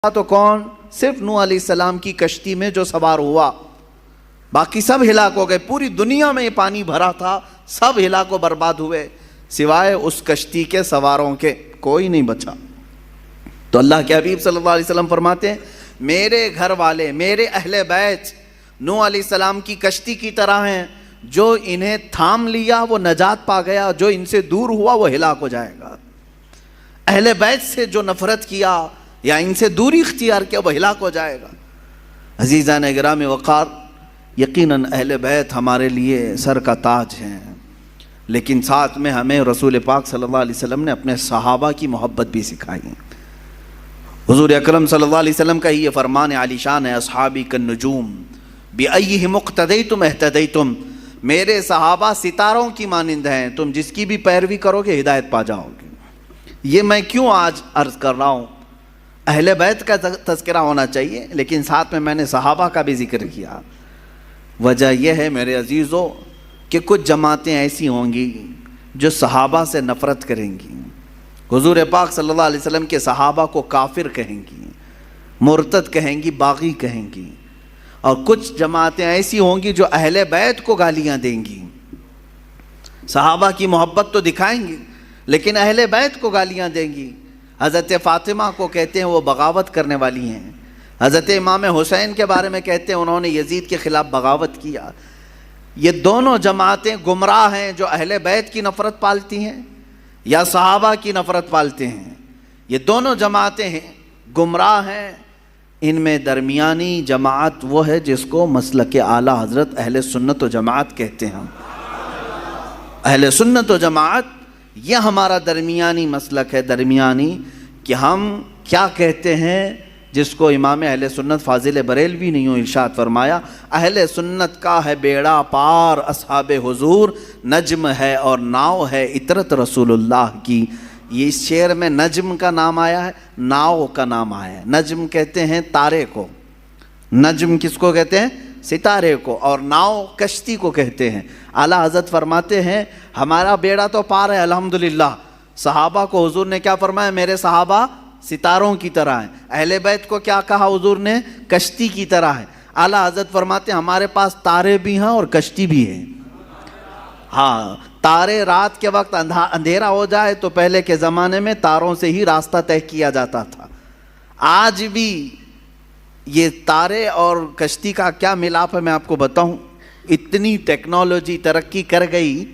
تو کون؟ صرف نوح علیہ السلام کی کشتی میں جو سوار ہوا، باقی سب ہلاک ہو گئے۔ پوری دنیا میں یہ پانی بھرا تھا، سب ہلاک و برباد ہوئے سوائے اس کشتی کے سواروں کے، کوئی نہیں بچا۔ تو اللہ کے حبیب صلی اللہ علیہ وسلم فرماتے ہیں میرے گھر والے، میرے اہل بیت نوح علیہ السلام کی کشتی کی طرح ہیں، جو انہیں تھام لیا وہ نجات پا گیا، جو ان سے دور ہوا وہ ہلاک ہو جائے گا۔ اہل بیت سے جو نفرت کیا یا ان سے دوری اختیار کیا وہ ہلاک ہو جائے گا۔ عزیزان گرامی وقار، یقیناً اہل بیت ہمارے لیے سر کا تاج ہیں، لیکن ساتھ میں ہمیں رسول پاک صلی اللہ علیہ وسلم نے اپنے صحابہ کی محبت بھی سکھائی ہے۔ حضور اکرم صلی اللہ علیہ وسلم کا ہی یہ فرمان عالی شان ہے، اصحابی کالنجوم بأیہم اقتدیتم اہتدیتم، میرے صحابہ ستاروں کی مانند ہیں، تم جس کی بھی پیروی کرو گے ہدایت پا جاؤ گے۔ یہ میں کیوں آج عرض کر رہا ہوں؟ اہل بیت کا تذکرہ ہونا چاہیے، لیکن ساتھ میں نے صحابہ کا بھی ذکر کیا۔ وجہ یہ ہے میرے عزیزو کہ کچھ جماعتیں ایسی ہوں گی جو صحابہ سے نفرت کریں گی، حضور پاک صلی اللہ علیہ وسلم کے صحابہ کو کافر کہیں گی، مرتد کہیں گی، باغی کہیں گی، اور کچھ جماعتیں ایسی ہوں گی جو اہل بیت کو گالیاں دیں گی۔ صحابہ کی محبت تو دکھائیں گی لیکن اہل بیت کو گالیاں دیں گی۔ حضرت فاطمہ کو کہتے ہیں وہ بغاوت کرنے والی ہیں، حضرت امام حسین کے بارے میں کہتے ہیں انہوں نے یزید کے خلاف بغاوت کیا۔ یہ دونوں جماعتیں گمراہ ہیں، جو اہل بیت کی نفرت پالتی ہیں یا صحابہ کی نفرت پالتے ہیں، یہ دونوں جماعتیں ہیں، گمراہ ہیں۔ ان میں درمیانی جماعت وہ ہے جس کو مسلک اعلیٰ حضرت اہل سنت و جماعت کہتے ہیں۔ اہل سنت و جماعت یہ ہمارا درمیانی مسلک ہے، درمیانی، کہ ہم کیا کہتے ہیں جس کو امام اہل سنت فاضل بریلوی نے یوں ارشاد فرمایا، اہل سنت کا ہے بیڑا پار اصحاب حضور، نجم ہے اور ناؤ ہے عطرت رسول اللہ کی۔ یہ اس شعر میں نجم کا نام آیا ہے، ناؤ کا نام آیا ہے۔ نجم کہتے ہیں تارے کو، نجم کس کو کہتے ہیں؟ ستارے کو، اور ناؤ کشتی کو کہتے ہیں۔ اعلیٰ حضرت فرماتے ہیں ہمارا بیڑا تو پار ہے الحمدللہ۔ صحابہ کو حضور نے کیا فرمایا؟ میرے صحابہ ستاروں کی طرح ہیں۔ اہل بیت کو کیا کہا حضور نے؟ کشتی کی طرح ہے۔ اعلیٰ حضرت فرماتے ہیں ہمارے پاس تارے بھی ہیں اور کشتی بھی ہے۔ ہاں، تارے رات کے وقت اندھیرا ہو جائے تو پہلے کے زمانے میں تاروں سے ہی راستہ طے کیا جاتا تھا۔ آج بھی یہ تارے اور کشتی کا کیا ملاپ ہے میں آپ کو بتاؤں۔ اتنی ٹیکنالوجی ترقی کر گئی،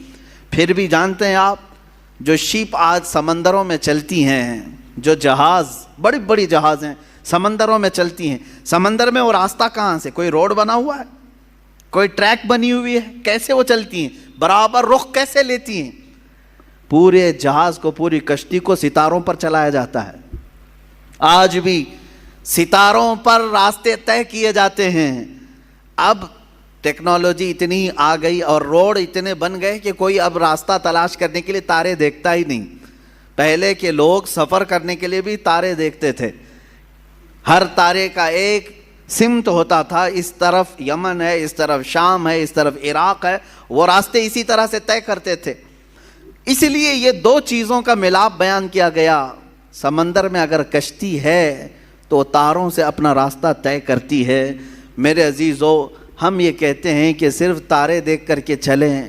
پھر بھی جانتے ہیں آپ جو شپ آج سمندروں میں چلتی ہیں، جو جہاز، بڑی بڑی جہاز ہیں سمندروں میں چلتی ہیں، سمندر میں وہ راستہ کہاں سے؟ کوئی روڈ بنا ہوا ہے؟ کوئی ٹریک بنی ہوئی ہے؟ کیسے وہ چلتی ہیں؟ برابر رخ کیسے لیتی ہیں؟ پورے جہاز کو، پوری کشتی کو ستاروں پر چلایا جاتا ہے۔ آج بھی ستاروں پر راستے طے کیے جاتے ہیں۔ اب ٹیکنالوجی اتنی آ گئی اور روڈ اتنے بن گئے کہ کوئی اب راستہ تلاش کرنے کے لیے تارے دیکھتا ہی نہیں۔ پہلے کے لوگ سفر کرنے کے لیے بھی تارے دیکھتے تھے، ہر تارے کا ایک سمت ہوتا تھا، اس طرف یمن ہے، اس طرف شام ہے، اس طرف عراق ہے، وہ راستے اسی طرح سے طے کرتے تھے۔ اس لیے یہ دو چیزوں کا ملاپ بیان کیا گیا۔ سمندر میں اگر کشتی ہے تو تاروں سے اپنا راستہ طے کرتی ہے۔ میرے عزیزو، ہم یہ کہتے ہیں کہ صرف تارے دیکھ کر کے چلیں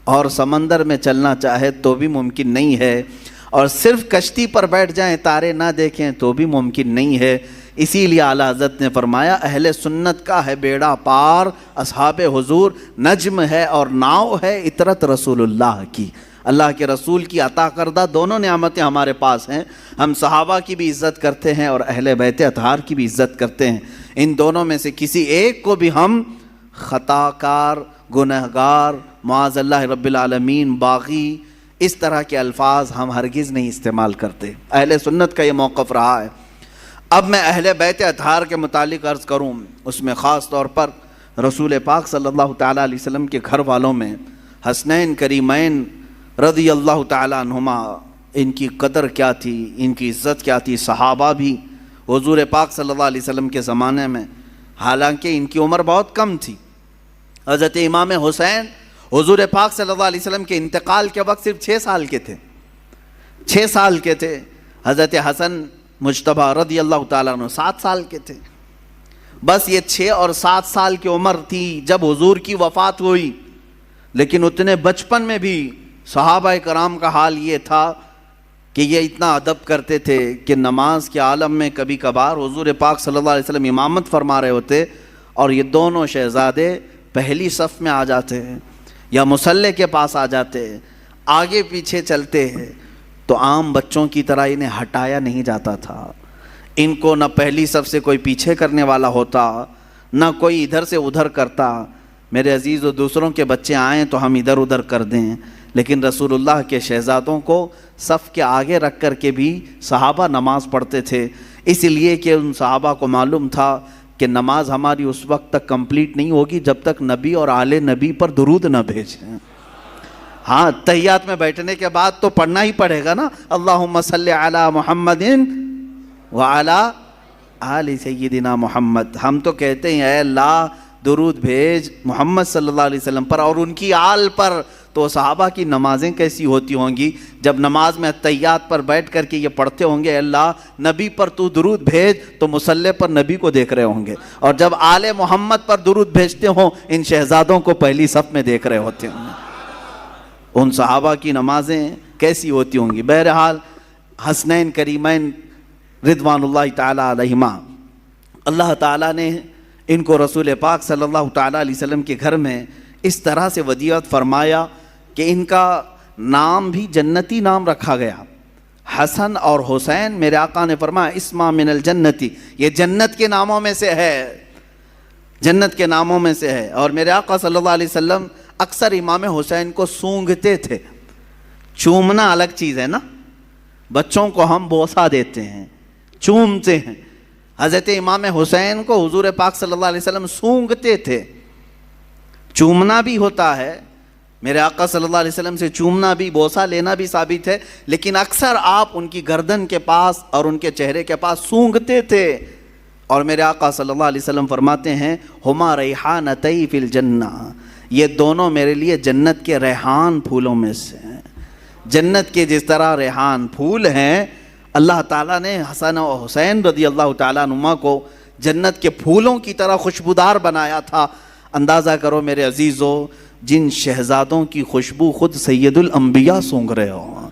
اور سمندر میں چلنا چاہے تو بھی ممکن نہیں ہے، اور صرف کشتی پر بیٹھ جائیں تارے نہ دیکھیں تو بھی ممکن نہیں ہے۔ اسی لیے اعلیٰ حضرت نے فرمایا اہل سنت کا ہے بیڑا پار اصحاب حضور، نجم ہے اور ناؤ ہے عطرت رسول اللہ کی۔ اللہ کے رسول کی عطا کردہ دونوں نعمتیں ہمارے پاس ہیں۔ ہم صحابہ کی بھی عزت کرتے ہیں اور اہل بیت اطہار کی بھی عزت کرتے ہیں۔ ان دونوں میں سے کسی ایک کو بھی ہم خطا کار، گنہگار، معاذ اللہ رب العالمین، باغی، اس طرح کے الفاظ ہم ہرگز نہیں استعمال کرتے۔ اہل سنت کا یہ موقف رہا ہے۔ اب میں اہل بیت اطہار کے متعلق عرض کروں، اس میں خاص طور پر رسول پاک صلی اللہ تعالیٰ علیہ وسلم کے گھر والوں میں حسنین کریمین رضی اللہ تعالیٰ عنہما، ان کی قدر کیا تھی، ان کی عزت کیا تھی۔ صحابہ بھی حضور پاک صلی اللہ علیہ وسلم کے زمانے میں، حالانکہ ان کی عمر بہت کم تھی، حضرت امام حسین حضور پاک صلی اللہ علیہ وسلم کے انتقال کے وقت صرف 6 سال کے تھے، 6 سال کے تھے۔ حضرت حسن مجتبیٰ رضی اللہ تعالیٰ عنہ 7 سال کے تھے. بس یہ 6 اور 7 سال کی عمر تھی جب حضور کی وفات ہوئی. لیکن اتنے بچپن میں بھی صحابہ کرام کا حال یہ تھا کہ یہ اتنا ادب کرتے تھے کہ نماز کے عالم میں کبھی کبھار حضور پاک صلی اللہ علیہ وسلم امامت فرما رہے ہوتے اور یہ دونوں شہزادے پہلی صف میں آ جاتے ہیں یا مصلی کے پاس آ جاتے ہیں, آگے پیچھے چلتے ہیں, تو عام بچوں کی طرح انہیں ہٹایا نہیں جاتا تھا. ان کو نہ پہلی صف سے کوئی پیچھے کرنے والا ہوتا, نہ کوئی ادھر سے ادھر کرتا. میرے عزیز و دوسروں کے بچے آئیں تو ہم ادھر ادھر کر دیں, لیکن رسول اللہ کے شہزادوں کو صف کے آگے رکھ کر کے بھی صحابہ نماز پڑھتے تھے, اس لیے کہ ان صحابہ کو معلوم تھا کہ نماز ہماری اس وقت تک کمپلیٹ نہیں ہوگی جب تک نبی اور آل نبی پر درود نہ بھیجیں. ہاں, تحیات میں بیٹھنے کے بعد تو پڑھنا ہی پڑے گا نا, اللہم صلی علی محمد وعلی آل سیدنا محمد. ہم تو کہتے ہیں اے اللہ درود بھیج محمد صلی اللہ علیہ وسلم پر اور ان کی آل پر. تو صحابہ کی نمازیں کیسی ہوتی ہوں گی جب نماز میں تحیات پر بیٹھ کر کے یہ پڑھتے ہوں گے اللہ نبی پر تو درود بھیج, تو مصلی پر نبی کو دیکھ رہے ہوں گے, اور جب آل محمد پر درود بھیجتے ہوں ان شہزادوں کو پہلی صف میں دیکھ رہے ہوتے ہوں. ان صحابہ کی نمازیں کیسی ہوتی ہوں گی. بہرحال حسنین کریمین رضوان اللہ تعالیٰ علیہما, اللہ تعالیٰ نے ان کو رسول پاک صلی اللہ تعالیٰ علیہ وسلم کے گھر میں اس طرح سے ودیعت فرمایا کہ ان کا نام بھی جنتی نام رکھا گیا. حسن اور حسین میرے آقا نے فرمایا اسما من الجنتی, یہ جنت کے ناموں میں سے ہے, جنت کے ناموں میں سے ہے. اور میرے آقا صلی اللہ علیہ وسلم اکثر امام حسین کو سونگھتے تھے. چومنا الگ چیز ہے نا, بچوں کو ہم بوسہ دیتے ہیں, چومتے ہیں. حضرت امام حسین کو حضور پاک صلی اللہ علیہ وسلم سونگھتے تھے. چومنا بھی ہوتا ہے, میرے آقا صلی اللہ علیہ وسلم سے چومنا بھی, بوسہ لینا بھی ثابت ہے, لیکن اکثر آپ ان کی گردن کے پاس اور ان کے چہرے کے پاس سونگھتے تھے. اور میرے آقا صلی اللہ علیہ وسلم فرماتے ہیں ہما ریحانتی فی الجنہ, یہ دونوں میرے لیے جنت کے ریحان پھولوں میں سے ہیں. جنت کے جس طرح ریحان پھول ہیں, اللہ تعالیٰ نے حسن و حسین رضی اللہ تعالیٰ عنہما کو جنت کے پھولوں کی طرح خوشبودار بنایا تھا. اندازہ کرو میرے عزیزو, جن شہزادوں کی خوشبو خود سید الانبیاء سونگھ رہے ہوں,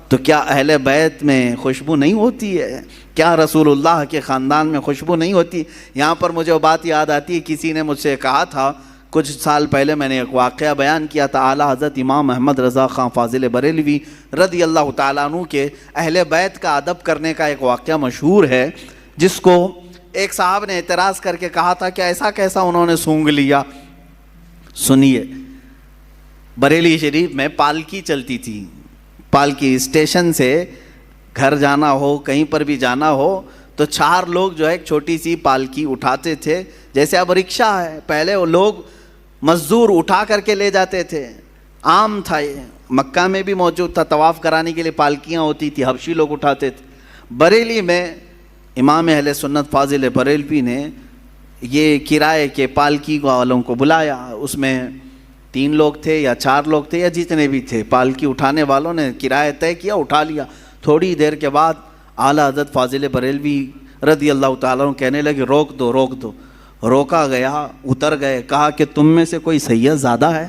تو کیا اہل بیت میں خوشبو نہیں ہوتی ہے؟ کیا رسول اللہ کے خاندان میں خوشبو نہیں ہوتی؟ یہاں پر مجھے وہ بات یاد آتی ہے, کسی نے مجھ سے کہا تھا کچھ سال پہلے, میں نے ایک واقعہ بیان کیا تھا, اعلیٰ حضرت امام احمد رضا خان فاضل بریلوی رضی اللہ تعالیٰ عنہ کے اہل بیت کا ادب کرنے کا ایک واقعہ مشہور ہے, جس کو ایک صاحب نے اعتراض کر کے کہا تھا کہ ایسا کیسا انہوں نے سونگھ لیا. سنیے, بریلی شریف میں پالکی چلتی تھی. پالکی اسٹیشن سے گھر جانا ہو, کہیں پر بھی جانا ہو, تو 4 لوگ جو ہے ایک چھوٹی سی پالکی اٹھاتے تھے, جیسے اب رکشہ ہے. پہلے وہ لوگ مزدور اٹھا کر کے لے جاتے تھے, عام تھا یہ, مکہ میں بھی موجود تھا, طواف کرانے کے لیے پالکیاں ہوتی تھی, حبشی لوگ اٹھاتے تھے. بریلی میں امام اہل سنت فاضل بریلوی نے یہ کرائے کے پالکی والوں کو بلایا. اس میں 3 لوگ تھے یا 4 لوگ تھے یا جتنے بھی تھے, پالکی اٹھانے والوں نے کرایہ طے کیا, اٹھا لیا. تھوڑی دیر کے بعد اعلیٰ حضرت فاضل بریلوی رضی اللہ تعالیٰ عنہ کہنے لگے روک دو روک دو. روکا گیا, اتر گئے, کہا کہ تم میں سے کوئی سید زادہ ہے؟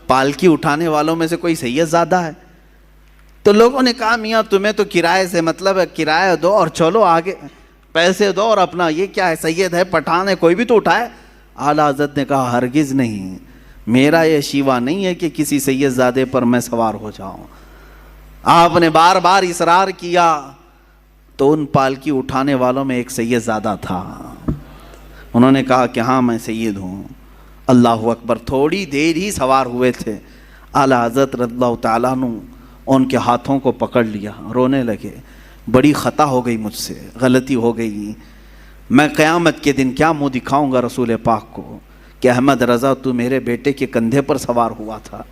پالکی اٹھانے والوں میں سے کوئی سید زادہ ہے؟ تو لوگوں نے کہا میاں تمہیں تو کرائے سے مطلب ہے, کرایہ دو اور چلو آگے, پیسے دو اور اپنا, یہ کیا ہے, سید ہے, پٹھان ہے, کوئی بھی تو اٹھائے. اعلیٰ حضرت نے کہا ہرگز نہیں, میرا یہ شیوا نہیں ہے کہ کسی سید زادے پر میں سوار ہو جاؤں. آپ نے بار بار اصرار کیا تو ان پالکی اٹھانے والوں میں ایک سید زادہ تھا. انہوں نے کہا کہ ہاں میں سید ہوں. اللہ اکبر. تھوڑی دیر ہی سوار ہوئے تھے, اعلیٰ حضرت رضی اللہ تعالیٰ عنہ ان کے ہاتھوں کو پکڑ لیا, رونے لگے, بڑی خطا ہو گئی مجھ سے, غلطی ہو گئی, میں قیامت کے دن کیا منہ دکھاؤں گا رسول پاک کو کہ احمد رضا تو میرے بیٹے کے کندھے پر سوار ہوا تھا.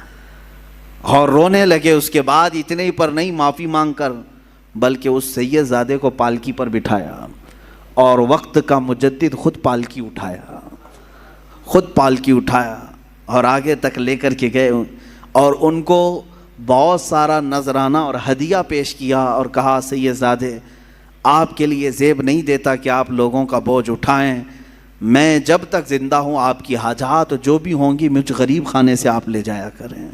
اور رونے لگے. اس کے بعد اتنے ہی پر نہیں معافی مانگ کر, بلکہ اس سید زادے کو پالکی پر بٹھایا اور وقت کا مجدد خود پالکی اٹھایا, خود پالکی اٹھایا اور آگے تک لے کر کے گئے, اور ان کو بہت سارا نذرانہ اور ہدیہ پیش کیا اور کہا سید زادے آپ کے لیے زیب نہیں دیتا کہ آپ لوگوں کا بوجھ اٹھائیں. میں جب تک زندہ ہوں آپ کی حاجات جو بھی ہوں گی مجھ غریب خانے سے آپ لے جایا کریں.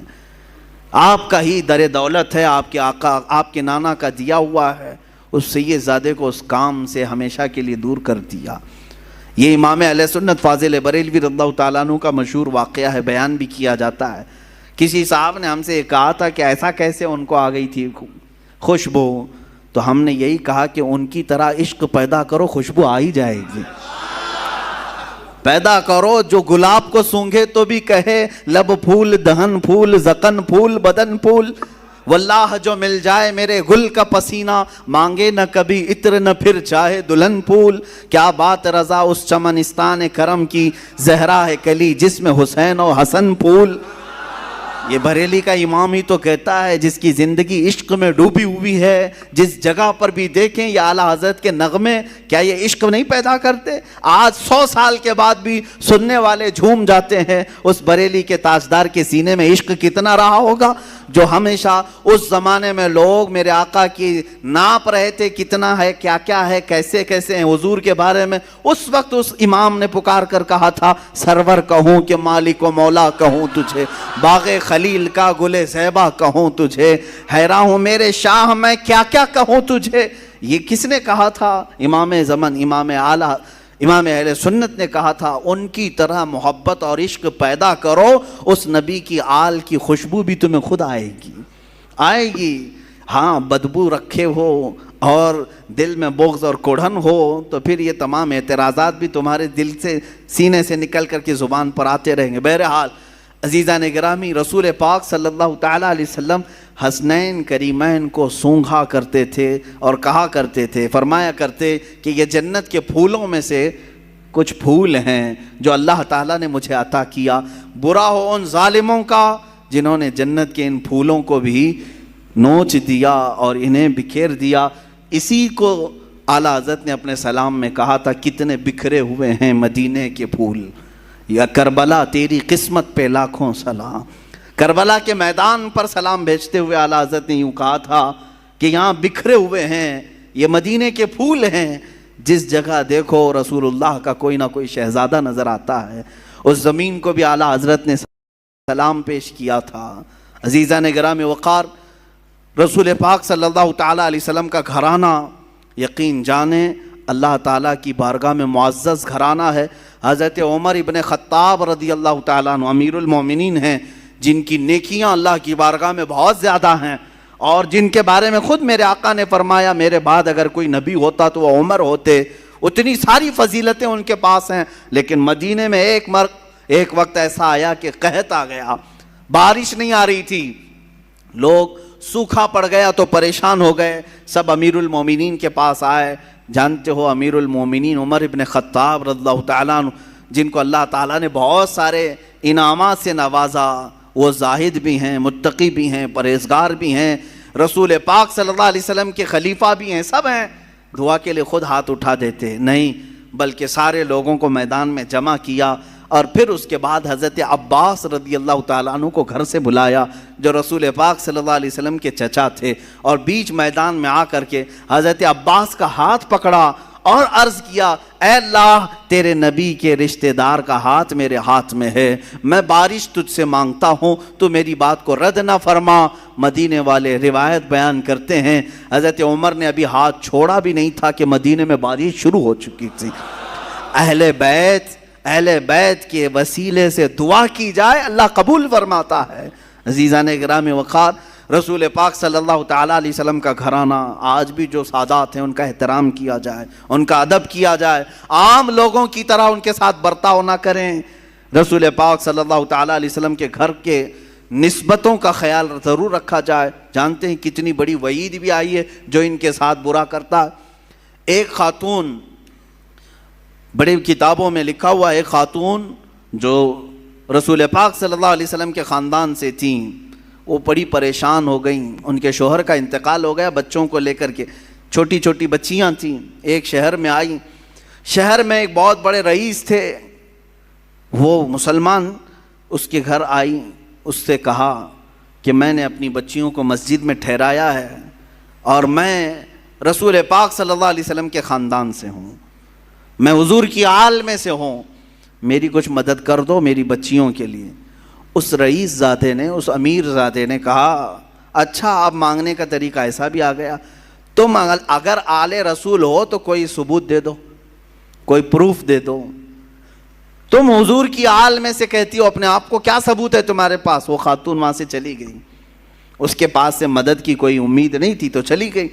آپ کا ہی در دولت ہے, آپ کے آقا آپ کے نانا کا دیا ہوا ہے. اس سید زادے کو اس کام سے ہمیشہ کے لیے دور کر دیا. یہ امام اہل سنت فاضل بریلوی رضی اللہ تعالیٰ عنہ کا مشہور واقعہ ہے, بیان بھی کیا جاتا ہے. کسی صاحب نے ہم سے کہا تھا کہ ایسا کیسے ان کو آ گئی تھی خوشبو, تو ہم نے یہی کہا کہ ان کی طرح عشق پیدا کرو, خوشبو آ ہی جائے گی. پیدا کرو جو گلاب کو سونگھے تو بھی کہے لب پھول دہن پھول زکن پھول بدن پھول. واللہ جو مل جائے میرے گل کا پسینہ, مانگے نہ کبھی عطر نہ پھر چاہے دلہن پھول. کیا بات رضا اس چمنستان کرم کی, زہرا ہے کلی جس میں حسین و حسن پھول. یہ بریلی کا امام ہی تو کہتا ہے جس کی زندگی عشق میں ڈوبی ہوئی ہے, جس جگہ پر بھی دیکھیں یہ اعلیٰ حضرت کے نغمے کیا یہ عشق نہیں پیدا کرتے؟ آج 100 سال کے بعد بھی سننے والے جھوم جاتے ہیں. اس بریلی کے تاجدار کے سینے میں عشق کتنا رہا ہوگا, جو ہمیشہ اس زمانے میں لوگ میرے آقا کی ناپ رہے تھے کتنا ہے, کیا کیا ہے, کیسے کیسے ہیں حضور کے بارے میں. اس وقت اس امام نے پکار کر کہا تھا سرور کہوں کہ مالک و مولا کہوں تجھے, باغ خلیل کا گل زیبا کہوں تجھے, حیران ہوں میرے شاہ میں کیا کیا کہوں تجھے. یہ کس نے کہا تھا؟ امام زمن امام اعلیٰ امام اہل سنت نے کہا تھا ان کی طرح محبت اور عشق پیدا کرو, اس نبی کی آل کی خوشبو بھی تمہیں خود آئے گی. ہاں بدبو رکھے ہو اور دل میں بغض اور کڑھن ہو تو پھر یہ تمام اعتراضات بھی تمہارے دل سے سینے سے نکل کر کے زبان پر آتے رہیں گے. بہرحال عزیزان گرامی, رسول پاک صلی اللہ تعالیٰ علیہ وسلم حسنین کریمین کو سونگھا کرتے تھے اور کہا کرتے تھے, فرمایا کرتے کہ یہ جنت کے پھولوں میں سے کچھ پھول ہیں جو اللہ تعالیٰ نے مجھے عطا کیا. برا ہو ان ظالموں کا جنہوں نے جنت کے ان پھولوں کو بھی نوچ دیا اور انہیں بکھیر دیا. اسی کو اعلیٰ حضرت نے اپنے سلام میں کہا تھا کتنے بکھرے ہوئے ہیں مدینے کے پھول, یا کربلا تیری قسمت پہ لاکھوں سلام. کربلا کے میدان پر سلام بھیجتے ہوئے اعلیٰ حضرت نے یوں کہا تھا کہ یہاں بکھرے ہوئے ہیں یہ مدینے کے پھول ہیں, جس جگہ دیکھو رسول اللہ کا کوئی نہ کوئی شہزادہ نظر آتا ہے. اس زمین کو بھی اعلیٰ حضرت نے سلام پیش کیا تھا. عزیزان گرامی وقار, رسول پاک صلی اللہ تعالیٰ علیہ وسلم کا گھرانہ یقین جانیں اللہ تعالیٰ کی بارگاہ میں معزز گھرانہ ہے. حضرت عمر ابن خطاب رضی اللہ تعالیٰ عنہ امیر المومنین ہیں, جن کی نیکیاں اللہ کی بارگاہ میں بہت زیادہ ہیں اور جن کے بارے میں خود میرے آقا نے فرمایا میرے بعد اگر کوئی نبی ہوتا تو وہ عمر ہوتے. اتنی ساری فضیلتیں ان کے پاس ہیں, لیکن مدینے میں ایک وقت ایسا آیا کہ قحط آ گیا, بارش نہیں آ رہی تھی, لوگ سوکھا پڑ گیا تو پریشان ہو گئے. سب امیر المومنین کے پاس آئے. جانتے ہو امیر المومنین عمر ابن خطاب رضی اللہ تعالیٰ عنہ, جن کو اللہ تعالیٰ نے بہت سارے انعامات سے نوازا, وہ زاہد بھی ہیں, متقی بھی ہیں, پرہیزگار بھی ہیں, رسول پاک صلی اللہ علیہ وسلم کے خلیفہ بھی ہیں, سب ہیں. دعا کے لیے خود ہاتھ اٹھا دیتے نہیں, بلکہ سارے لوگوں کو میدان میں جمع کیا اور پھر اس کے بعد حضرت عباس رضی اللہ تعالیٰ عنہ کو گھر سے بلایا جو رسول پاک صلی اللہ علیہ وسلم کے چچا تھے, اور بیچ میدان میں آ کر کے حضرت عباس کا ہاتھ پکڑا اور عرض کیا اے اللہ تیرے نبی کے رشتہ دار کا ہاتھ میرے ہاتھ میں ہے, میں بارش تجھ سے مانگتا ہوں, تو میری بات کو رد نہ فرما. مدینے والے روایت بیان کرتے ہیں حضرت عمر نے ابھی ہاتھ چھوڑا بھی نہیں تھا کہ مدینے میں بارش شروع ہو چکی تھی. اہل بیت کے وسیلے سے دعا کی جائے اللہ قبول فرماتا ہے. عزیزان گرامی وقار, رسول پاک صلی اللہ تعالیٰ علیہ وسلم کا گھرانہ آج بھی جو سادات ہیں ان کا احترام کیا جائے, ان کا ادب کیا جائے, عام لوگوں کی طرح ان کے ساتھ برتاؤ نہ کریں. رسول پاک صلی اللہ تعالیٰ علیہ وسلم کے گھر کے نسبتوں کا خیال ضرور رکھا جائے. جانتے ہیں کتنی بڑی وعید بھی آئی ہے جو ان کے ساتھ برا کرتا. ایک خاتون, بڑی کتابوں میں لکھا ہوا, ایک خاتون جو رسول پاک صلی اللہ علیہ وسلم کے خاندان سے تھیں, وہ بڑی پریشان ہو گئیں. ان کے شوہر کا انتقال ہو گیا, بچوں کو لے کر کے, چھوٹی چھوٹی بچیاں تھیں. ایک شہر میں آئیں, شہر میں ایک بہت بڑے رئیس تھے, وہ مسلمان, اس کے گھر آئیں. اس سے کہا کہ میں نے اپنی بچیوں کو مسجد میں ٹھہرایا ہے اور میں رسول پاک صلی اللہ علیہ وسلم کے خاندان سے ہوں، میں حضور کی آل میں سے ہوں، میری کچھ مدد کر دو میری بچیوں کے لیے۔ اس رئیس زادے نے، اس امیر زادے نے کہا اچھا اب مانگنے کا طریقہ ایسا بھی آ گیا، تم اگر آل رسول ہو تو کوئی ثبوت دے دو، کوئی پروف دے دو، تم حضور کی آل میں سے کہتی ہو اپنے آپ کو، کیا ثبوت ہے تمہارے پاس؟ وہ خاتون وہاں سے چلی گئی، اس کے پاس سے مدد کی کوئی امید نہیں تھی تو چلی گئی۔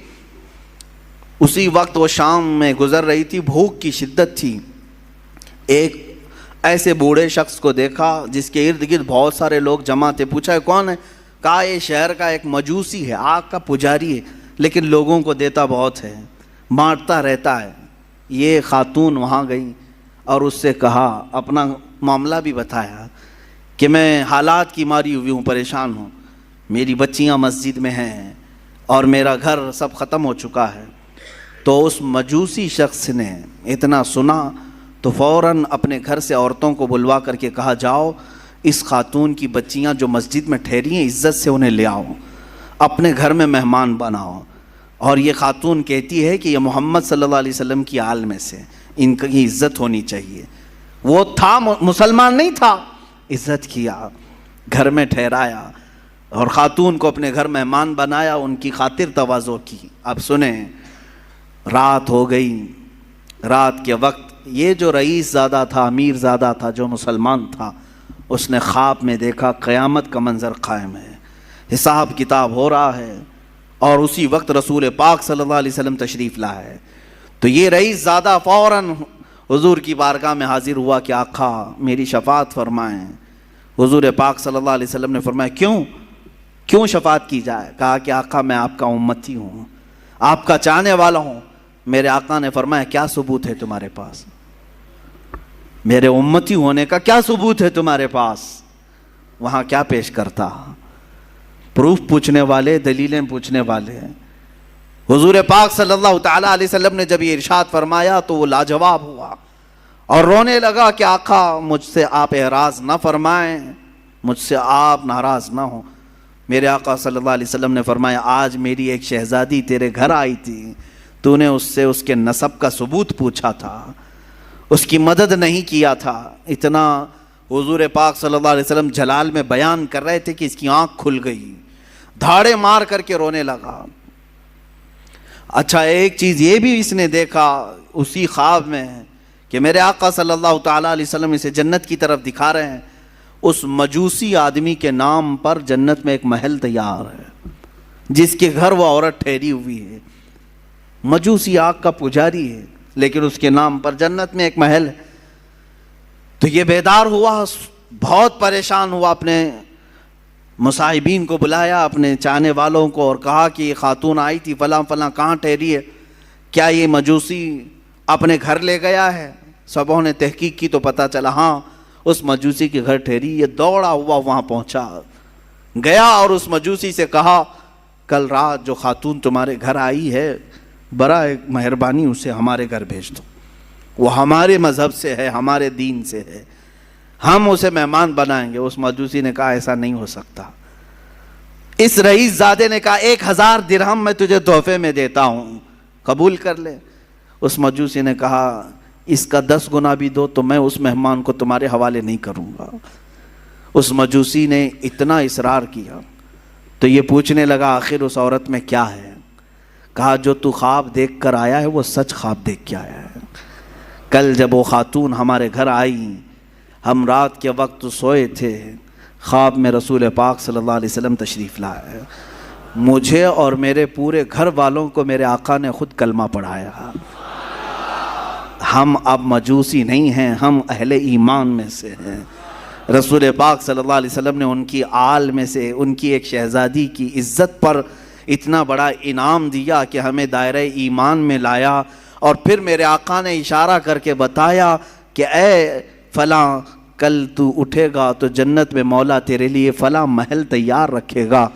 اسی وقت وہ شام میں گزر رہی تھی، بھوک کی شدت تھی، ایک ایسے بوڑھے شخص کو دیکھا جس کے ارد گرد بہت سارے لوگ جمع تھے، پوچھا ہے کون ہے؟ کہا یہ شہر کا ایک مجوسی ہے، آگ کا پجاری ہے، لیکن لوگوں کو دیتا بہت ہے، بانٹتا رہتا ہے۔ یہ خاتون وہاں گئی اور اس سے کہا، اپنا معاملہ بھی بتایا کہ میں حالات کی ماری ہوئی ہوں، پریشان ہوں، میری بچیاں مسجد میں ہیں اور میرا گھر سب ختم ہو چکا ہے۔ تو اس مجوسی شخص نے اتنا سنا تو فوراً اپنے گھر سے عورتوں کو بلوا کر کے کہا، جاؤ اس خاتون کی بچیاں جو مسجد میں ٹھہری ہیں عزت سے انہیں لے آؤ، اپنے گھر میں مہمان بناؤ، اور یہ خاتون کہتی ہے کہ یہ محمد صلی اللہ علیہ وسلم کی آل میں سے، ان کی عزت ہونی چاہیے۔ وہ تھا مسلمان نہیں تھا، عزت کیا، گھر میں ٹھہرایا اور خاتون کو اپنے گھر مہمان بنایا، ان کی خاطر تواضع کی۔ اب سنیں، رات ہو گئی، رات کے وقت یہ جو رئیس زادہ تھا، امیر زادہ تھا، جو مسلمان تھا، اس نے خواب میں دیکھا قیامت کا منظر قائم ہے، حساب کتاب ہو رہا ہے، اور اسی وقت رسول پاک صلی اللہ علیہ وسلم تشریف لایا ہے۔ تو یہ رئیس زادہ فوراً حضور کی بارگاہ میں حاضر ہوا کہ آقا میری شفاعت فرمائیں۔ حضور پاک صلی اللہ علیہ وسلم نے فرمایا کیوں شفاعت کی جائے؟ کہا کہ آقا میں آپ کا امتی ہوں، آپ کا چاہنے والا ہوں۔ میرے آقا نے فرمایا کیا ثبوت ہے تمہارے پاس؟ میرے امتی ہونے کا کیا ثبوت ہے تمہارے پاس؟ وہاں کیا پیش کرتا؟ پروف پوچھنے والے، دلیلیں پوچھنے والے۔ حضور پاک صلی اللہ تعالیٰ علیہ وسلم نے جب یہ ارشاد فرمایا تو وہ لاجواب ہوا اور رونے لگا کہ آقا مجھ سے آپ اعراض نہ فرمائیں، مجھ سے آپ ناراض نہ ہوں۔ میرے آقا صلی اللہ علیہ وسلم نے فرمایا آج میری ایک شہزادی تیرے گھر آئی تھی، تو نے اس سے اس کے نسب کا ثبوت پوچھا تھا، اس کی مدد نہیں کیا تھا۔ اتنا حضور پاک صلی اللہ علیہ وسلم جلال میں بیان کر رہے تھے کہ اس کی آنکھ کھل گئی، دھاڑے مار کر کے رونے لگا۔ اچھا ایک چیز یہ بھی اس نے دیکھا اسی خواب میں کہ میرے آقا صلی اللہ تعالیٰ علیہ وسلم اسے جنت کی طرف دکھا رہے ہیں، اس مجوسی آدمی کے نام پر جنت میں ایک محل تیار ہے، جس کے گھر وہ عورت ٹھہری ہوئی ہے، مجوسی آگ کا پجاری ہے، لیکن اس کے نام پر جنت میں ایک محل ہے۔ تو یہ بیدار ہوا، بہت پریشان ہوا، اپنے مصاحبین کو بلایا، اپنے چاہنے والوں کو، اور کہا کہ یہ خاتون آئی تھی فلاں فلاں، کہاں ٹھہری ہے؟ کیا یہ مجوسی اپنے گھر لے گیا ہے؟ سبوں نے تحقیق کی تو پتہ چلا ہاں اس مجوسی کے گھر ٹھہری۔ یہ دوڑا ہوا وہاں پہنچا، گیا اور اس مجوسی سے کہا کل رات جو خاتون تمہارے گھر آئی ہے برائے مہربانی اسے ہمارے گھر بھیج دو، وہ ہمارے مذہب سے ہے، ہمارے دین سے ہے، ہم اسے مہمان بنائیں گے۔ اس مجوسی نے کہا ایسا نہیں ہو سکتا۔ اس رئیس زادے نے کہا 1000 درہم میں تجھے تحفے میں دیتا ہوں، قبول کر لے۔ اس مجوسی نے کہا اس کا 10 گنا بھی دو تو میں اس مہمان کو تمہارے حوالے نہیں کروں گا۔ اس مجوسی نے اتنا اصرار کیا تو یہ پوچھنے لگا آخر اس عورت میں کیا ہے؟ کہا جو تو خواب دیکھ کر آیا ہے وہ سچ خواب دیکھ کے آیا ہے۔ کل جب وہ خاتون ہمارے گھر آئی، ہم رات کے وقت سوئے تھے، خواب میں رسول پاک صلی اللہ علیہ وسلم تشریف لائے، مجھے اور میرے پورے گھر والوں کو میرے آقا نے خود کلمہ پڑھایا۔ ہم اب مجوسی نہیں ہیں، ہم اہل ایمان میں سے ہیں۔ رسول پاک صلی اللہ علیہ وسلم نے ان کی آل میں سے ان کی ایک شہزادی کی عزت پر اتنا بڑا انعام دیا کہ ہمیں دائرہ ایمان میں لایا، اور پھر میرے آقا نے اشارہ کر کے بتایا کہ اے فلاں کل تو اٹھے گا تو جنت میں مولا تیرے لیے فلاں محل تیار رکھے گا۔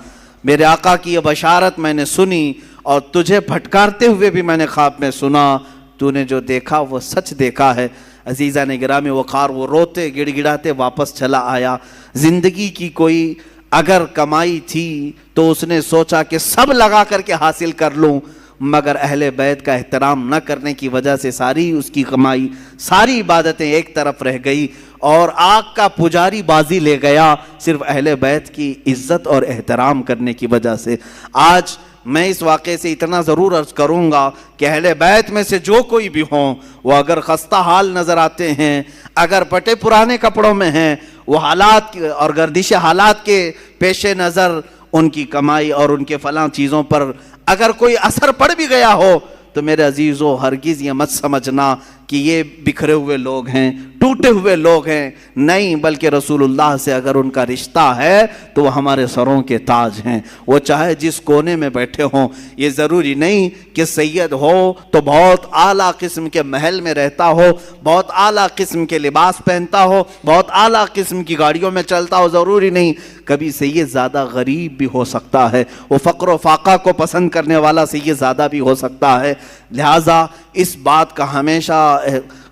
میرے آقا کی یہ بشارت میں نے سنی اور تجھے پھٹکارتے ہوئے بھی میں نے خواب میں سنا، تو نے جو دیکھا وہ سچ دیکھا ہے۔ عزیزہ نے گرامی وقار، وہ روتے گڑ گڑاتے واپس چلا آیا۔ زندگی کی کوئی اگر کمائی تھی تو اس نے سوچا کہ سب لگا کر کے حاصل کر لوں، مگر اہل بیت کا احترام نہ کرنے کی وجہ سے ساری اس کی کمائی، ساری عبادتیں ایک طرف رہ گئی اور آگ کا پجاری بازی لے گیا صرف اہل بیت کی عزت اور احترام کرنے کی وجہ سے۔ آج میں اس واقعے سے اتنا ضرور عرض کروں گا کہ اہل بیت میں سے جو کوئی بھی ہوں، وہ اگر خستہ حال نظر آتے ہیں، اگر پٹے پرانے کپڑوں میں ہیں، وہ حالات اور گردش حالات کے پیش نظر ان کی کمائی اور ان کے فلاں چیزوں پر اگر کوئی اثر پڑ بھی گیا ہو تو میرے عزیزو ہرگز یہ مت سمجھنا کہ یہ بکھرے ہوئے لوگ ہیں، ٹوٹے ہوئے لوگ ہیں، نہیں، بلکہ رسول اللہ سے اگر ان کا رشتہ ہے تو وہ ہمارے سروں کے تاج ہیں۔ وہ چاہے جس کونے میں بیٹھے ہوں، یہ ضروری نہیں کہ سید ہو تو بہت اعلیٰ قسم کے محل میں رہتا ہو، بہت اعلیٰ قسم کے لباس پہنتا ہو، بہت اعلیٰ قسم کی گاڑیوں میں چلتا ہو، ضروری نہیں۔ کبھی سید زیادہ غریب بھی ہو سکتا ہے، وہ فقر و فاقہ کو پسند کرنے والا سید زیادہ بھی ہو سکتا ہے۔ لہٰذا اس بات کا ہمیشہ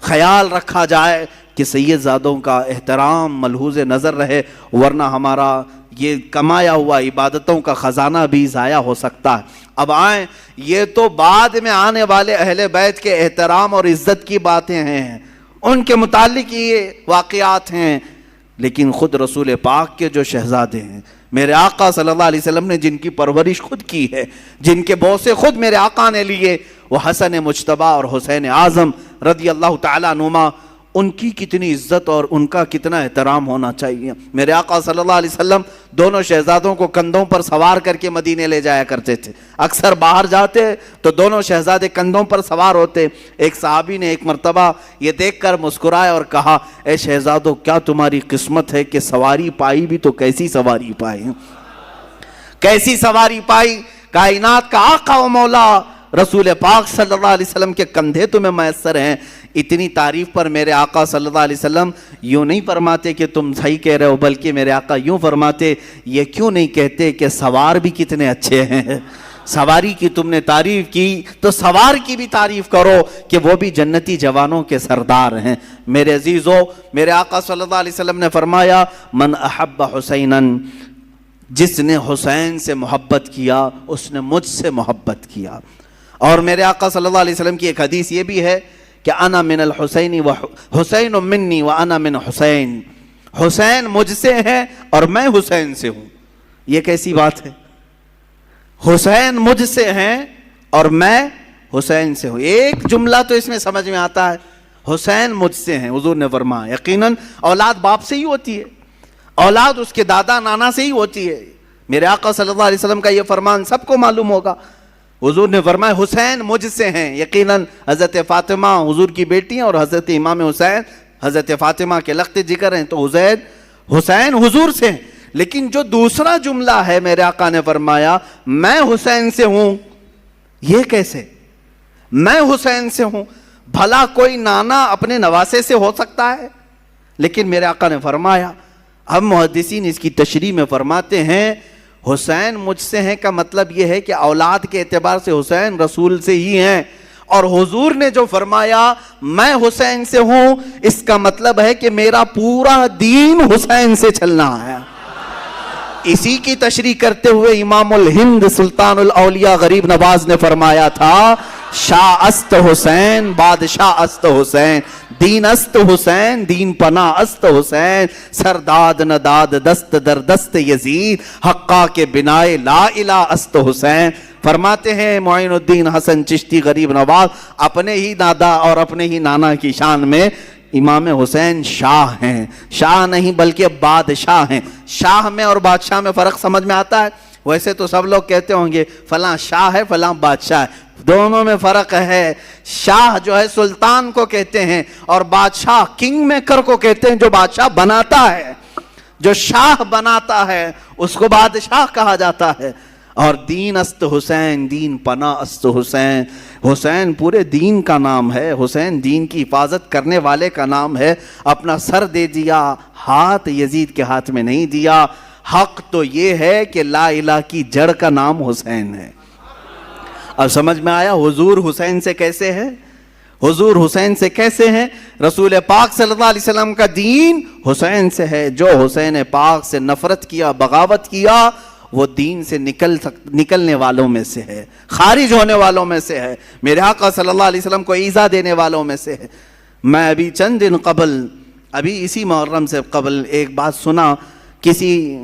خیال رکھا جائے کہ سید زادوں کا احترام ملحوظ نظر رہے، ورنہ ہمارا یہ کمایا ہوا عبادتوں کا خزانہ بھی ضائع ہو سکتا ہے۔ اب آئیں، یہ تو بعد میں آنے والے اہل بیت کے احترام اور عزت کی باتیں ہیں، ان کے متعلق یہ واقعات ہیں، لیکن خود رسول پاک کے جو شہزادے ہیں، میرے آقا صلی اللہ علیہ وسلم نے جن کی پرورش خود کی ہے، جن کے بوسے خود میرے آقا نے لیے، وہ حسن مجتبی اور حسین اعظم رضی اللہ تعالیٰ عنہما، ان کی کتنی عزت اور ان کا کتنا احترام ہونا چاہیے۔ میرے آقا صلی اللہ علیہ وسلم دونوں شہزادوں کو کندھوں پر سوار کر کے مدینے لے جایا کرتے تھے۔ اکثر باہر جاتے تو دونوں شہزادے کندھوں پر سوار ہوتے۔ ایک صحابی نے ایک مرتبہ یہ دیکھ کر مسکرائے اور کہا، اے شہزادوں، کیا تمہاری قسمت ہے کہ سواری پائی بھی تو کیسی سواری پائی، کیسی سواری پائی، کائنات کا آقا و مولا رسول پاک صلی اللہ علیہ وسلم کے کندھے تمہیں میسر ہیں۔ اتنی تعریف پر میرے آقا صلی اللہ علیہ وسلم یوں نہیں فرماتے کہ تم صحیح کہہ رہے ہو، بلکہ میرے آقا یوں فرماتے، یہ کیوں نہیں کہتے کہ سوار بھی کتنے اچھے ہیں، سواری کی تم نے تعریف کی تو سوار کی بھی تعریف کرو کہ وہ بھی جنتی جوانوں کے سردار ہیں۔ میرے عزیزو، میرے آقا صلی اللہ علیہ وسلم نے فرمایا، من احب حسینا، جس نے حسین سے محبت کیا اس نے مجھ سے محبت کیا۔ اور میرے آقا صلی اللہ علیہ وسلم کی ایک حدیث یہ بھی ہے کہ انا من الحسین و حسین منی و انا من حسین، حسین مجھ سے ہے اور میں حسین سے ہوں۔ یہ کیسی بات ہے؟ حسین مجھ سے ہیں اور میں حسین سے ہوں۔ ایک جملہ تو اس میں سمجھ میں آتا ہے، حسین مجھ سے ہیں، حضور نے فرمایا۔ یقیناً اولاد باپ سے ہی ہوتی ہے، اولاد اس کے دادا نانا سے ہی ہوتی ہے۔ میرے آقا صلی اللہ علیہ وسلم کا یہ فرمان سب کو معلوم ہوگا۔ حضور نے فرمایا حسین مجھ سے ہیں۔ یقیناً حضرت فاطمہ حضور کی بیٹی ہیں اور حضرت امام حسین حضرت فاطمہ کے لخت جگر ہیں، تو حسین حضور سے ہیں۔ لیکن جو دوسرا جملہ ہے، میرے آقا نے فرمایا میں حسین سے ہوں، یہ کیسے؟ میں حسین سے ہوں، بھلا کوئی نانا اپنے نواسے سے ہو سکتا ہے؟ لیکن میرے آقا نے فرمایا، ہم محدثین اس کی تشریح میں فرماتے ہیں حسین مجھ سے ہیں کا مطلب یہ ہے کہ اولاد کے اعتبار سے حسین رسول سے ہی ہیں، اور حضور نے جو فرمایا میں حسین سے ہوں، اس کا مطلب ہے کہ میرا پورا دین حسین سے چلنا ہے۔ اسی کی تشریح کرتے ہوئے امام الہند سلطان الاولیاء غریب نواز نے فرمایا تھا، شاہ است حسین بادشاہ است حسین، دین است حسین دین پناہ است حسین، سرداد نداد دست در دست یزید، حقا کے بنائے لا الہ است حسین۔ فرماتے ہیں معین الدین حسن چشتی غریب نواز اپنے ہی دادا اور اپنے ہی نانا کی شان میں امام حسین شاہ ہیں، شاہ نہیں بلکہ بادشاہ ہیں۔ شاہ میں اور بادشاہ میں فرق سمجھ میں آتا ہے؟ ویسے تو سب لوگ کہتے ہوں گے فلاں شاہ ہے فلاں بادشاہ ہے، دونوں میں فرق ہے۔ شاہ جو ہے سلطان کو کہتے ہیں، اور بادشاہ کنگ میکر کو کہتے ہیں، جو بادشاہ بناتا ہے، جو شاہ بناتا ہے اس کو بادشاہ کہا جاتا ہے۔ اور دین است حسین دین پناہ است حسین، حسین پورے دین کا نام ہے، حسین دین کی حفاظت کرنے والے کا نام ہے۔ اپنا سر دے دیا، ہاتھ یزید کے ہاتھ میں نہیں دیا۔ حق تو یہ ہے کہ لا الہ کی جڑ کا نام حسین ہے۔ اب سمجھ میں آیا حضور حسین سے کیسے ہے؟ حضور حسین سے کیسے ہیں؟ رسول پاک صلی اللہ علیہ وسلم کا دین حسین سے ہے۔ جو حسین پاک سے نفرت کیا، بغاوت کیا، وہ دین سے نکلنے والوں میں سے ہے، خارج ہونے والوں میں سے ہے، میرے آقا صلی اللہ علیہ وسلم کو ایذا دینے والوں میں سے ہے۔ میں ابھی چند دن قبل، ابھی اسی محرم سے قبل ایک بات سنا، کسی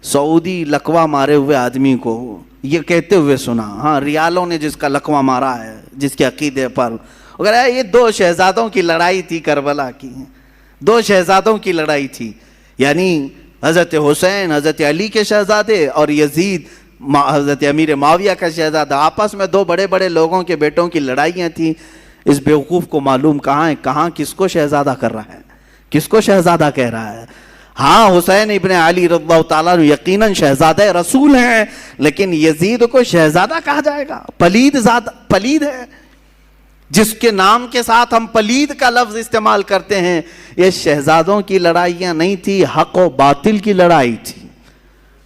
سعودی لقوہ مارے ہوئے آدمی کو یہ کہتے ہوئے سنا، ہاں ریالوں نے جس کا لقوہ مارا ہے جس کے عقیدے پر، اگر یہ 2 شہزادوں کی لڑائی تھی کربلا کی، 2 شہزادوں کی لڑائی تھی، یعنی حضرت حسین حضرت علی کے شہزادے اور یزید حضرت امیر معاویہ کا شہزادہ، آپس میں 2 بڑے بڑے لوگوں کے بیٹوں کی لڑائیاں تھیں۔ اس بیوقوف کو معلوم کہاں ہے، کہاں کس کو شہزادہ کر رہا ہے، کس کو شہزادہ کہہ رہا ہے۔ ہاں حسین ابن علی رضی اللہ تعالیٰ یقیناً شہزادہ رسول ہیں، لیکن یزید کو شہزادہ کہا جائے گا؟ پلید ہے، جس کے نام کے ساتھ ہم پلید کا لفظ استعمال کرتے ہیں۔ یہ شہزادوں کی لڑائیاں نہیں تھی، حق و باطل کی لڑائی تھی،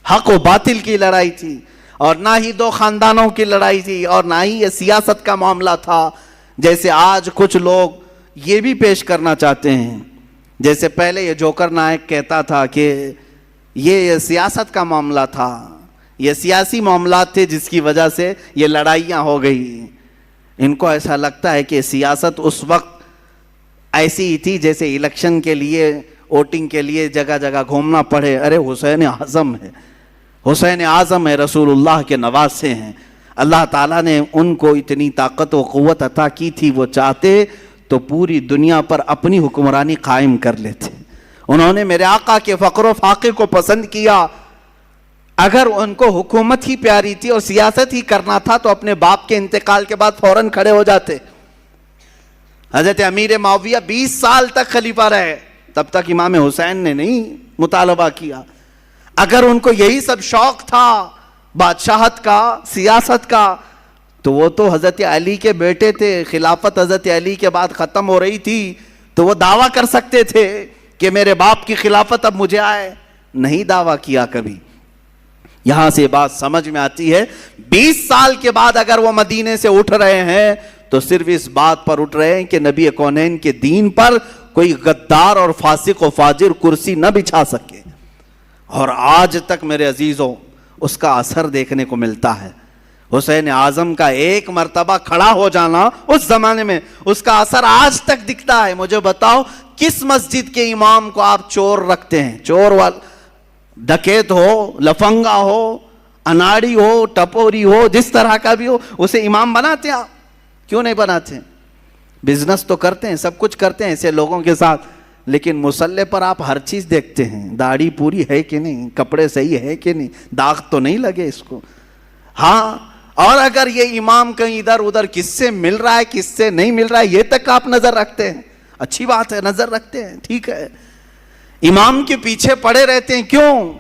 حق و باطل کی لڑائی تھی، اور نہ ہی 2 خاندانوں کی لڑائی تھی، اور نہ ہی یہ سیاست کا معاملہ تھا جیسے آج کچھ لوگ یہ بھی پیش کرنا چاہتے ہیں۔ جیسے پہلے یہ جوکر نائک کہتا تھا کہ یہ سیاست کا معاملہ تھا، یہ سیاسی معاملات تھے جس کی وجہ سے یہ لڑائیاں ہو گئی۔ ان کو ایسا لگتا ہے کہ سیاست اس وقت ایسی ہی تھی جیسے الیکشن کے لیے، ووٹنگ کے لیے جگہ جگہ گھومنا پڑے۔ ارے حسین اعظم ہے، حسین اعظم ہے، رسول اللہ کے نواسے ہیں، اللہ تعالیٰ نے ان کو اتنی طاقت و قوت عطا کی تھی، وہ چاہتے تو پوری دنیا پر اپنی حکمرانی قائم کر لیتے۔ انہوں نے میرے آقا کے فقر و فاقے کو پسند کیا۔ اگر ان کو حکومت ہی پیاری تھی اور سیاست ہی کرنا تھا تو اپنے باپ کے انتقال کے بعد فوراً کھڑے ہو جاتے۔ حضرت امیر معاویہ 20 سال تک خلیفہ رہے، تب تک امام حسین نے نہیں مطالبہ کیا۔ اگر ان کو یہی سب شوق تھا بادشاہت کا، سیاست کا، تو وہ تو حضرت علی کے بیٹے تھے، خلافت حضرت علی کے بعد ختم ہو رہی تھی، تو وہ دعویٰ کر سکتے تھے کہ میرے باپ کی خلافت اب مجھے آئے۔ نہیں دعویٰ کیا کبھی۔ یہاں سے بات سمجھ میں آتی ہے، 20 سال کے بعد اگر وہ مدینے سے اٹھ رہے ہیں تو صرف اس بات پر اٹھ رہے ہیں کہ نبی کونین کے دین پر کوئی غدار اور فاسق و فاجر کرسی نہ بچھا سکے۔ اور آج تک میرے عزیزوں اس کا اثر دیکھنے کو ملتا ہے۔ حسین اعظم کا ایک مرتبہ کھڑا ہو جانا اس زمانے میں، اس کا اثر آج تک دکھتا ہے۔ مجھے بتاؤ کس مسجد کے امام کو آپ چور رکھتے ہیں؟ چور ڈکیت ہو، لفنگا ہو، اناڑی ہو، ٹپوری ہو، جس طرح کا بھی ہو، اسے امام بناتے ہیں آپ؟ کیوں نہیں بناتے؟ بزنس تو کرتے ہیں، سب کچھ کرتے ہیں ایسے لوگوں کے ساتھ، لیکن مصلے پر آپ ہر چیز دیکھتے ہیں، داڑھی پوری ہے کہ نہیں، کپڑے صحیح ہے کہ نہیں، داغ تو نہیں لگے اس کو۔ ہاں، اور اگر یہ امام کہیں ادھر ادھر کس سے مل رہا ہے کس سے نہیں مل رہا ہے یہ تک آپ نظر رکھتے ہیں، اچھی بات ہے، نظر رکھتے ہیں، ٹھیک ہے، امام کے پیچھے پڑے رہتے ہیں، کیوں؟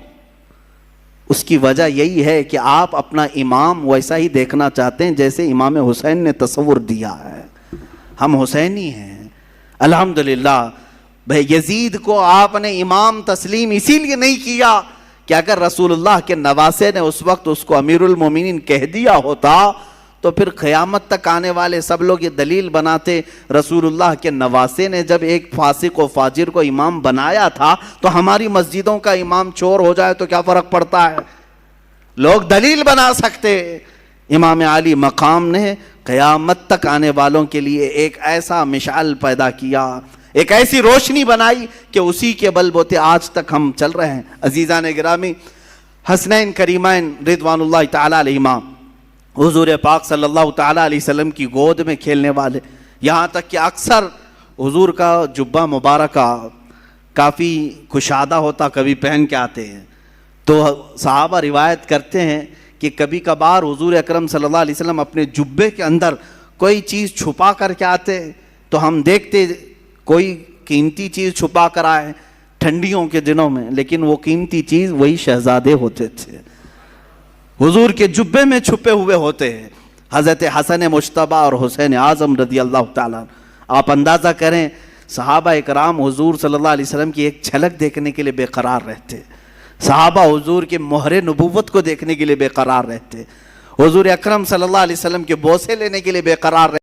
اس کی وجہ یہی ہے کہ آپ اپنا امام ویسا ہی دیکھنا چاہتے ہیں جیسے امام حسین نے تصور دیا ہے۔ ہم حسینی ہیں الحمدللہ۔ بھائی یزید کو آپ نے امام تسلیم اسی لیے نہیں کیا کہ اگر رسول اللہ کے نواسے نے اس وقت اس کو امیر المومنین کہہ دیا ہوتا تو پھر قیامت تک آنے والے سب لوگ یہ دلیل بناتے، رسول اللہ کے نواسے نے جب ایک فاسق و فاجر کو امام بنایا تھا تو ہماری مسجدوں کا امام چور ہو جائے تو کیا فرق پڑتا ہے؟ لوگ دلیل بنا سکتے۔ امام علی مقام نے قیامت تک آنے والوں کے لیے ایک ایسا مشعل پیدا کیا، ایک ایسی روشنی بنائی کہ اسی کے بل بوتے آج تک ہم چل رہے ہیں۔ عزیزان گرامی، حسنین کریمین رضوان اللہ تعالی علیہما، حضور پاک صلی اللہ تعالی علیہ وسلم کی گود میں کھیلنے والے، یہاں تک کہ اکثر حضور کا جبہ مبارکہ کافی کشادہ ہوتا، کبھی پہن کے آتے ہیں، تو صحابہ روایت کرتے ہیں کہ کبھی کبھار حضور اکرم صلی اللہ علیہ وسلم اپنے جبے کے اندر کوئی چیز چھپا کر کے آتے تو ہم دیکھتے کوئی قیمتی چیز چھپا کر آئے ٹھنڈیوں کے دنوں میں، لیکن وہ قیمتی چیز وہی شہزادے ہوتے تھے، حضور کے جبے میں چھپے ہوئے ہوتے ہیں، حضرت حسن مجتبی اور حسین اعظم رضی اللہ تعالیٰ۔ آپ اندازہ کریں صحابہ اکرام حضور صلی اللہ علیہ وسلم کی ایک جھلک دیکھنے کے لیے بے قرار رہتے، صحابہ حضور کے مہر نبوت کو دیکھنے کے لیے بے قرار رہتے، حضور اکرم صلی اللہ علیہ وسلم کے بوسے لینے کے لیے بے قرار رہتے۔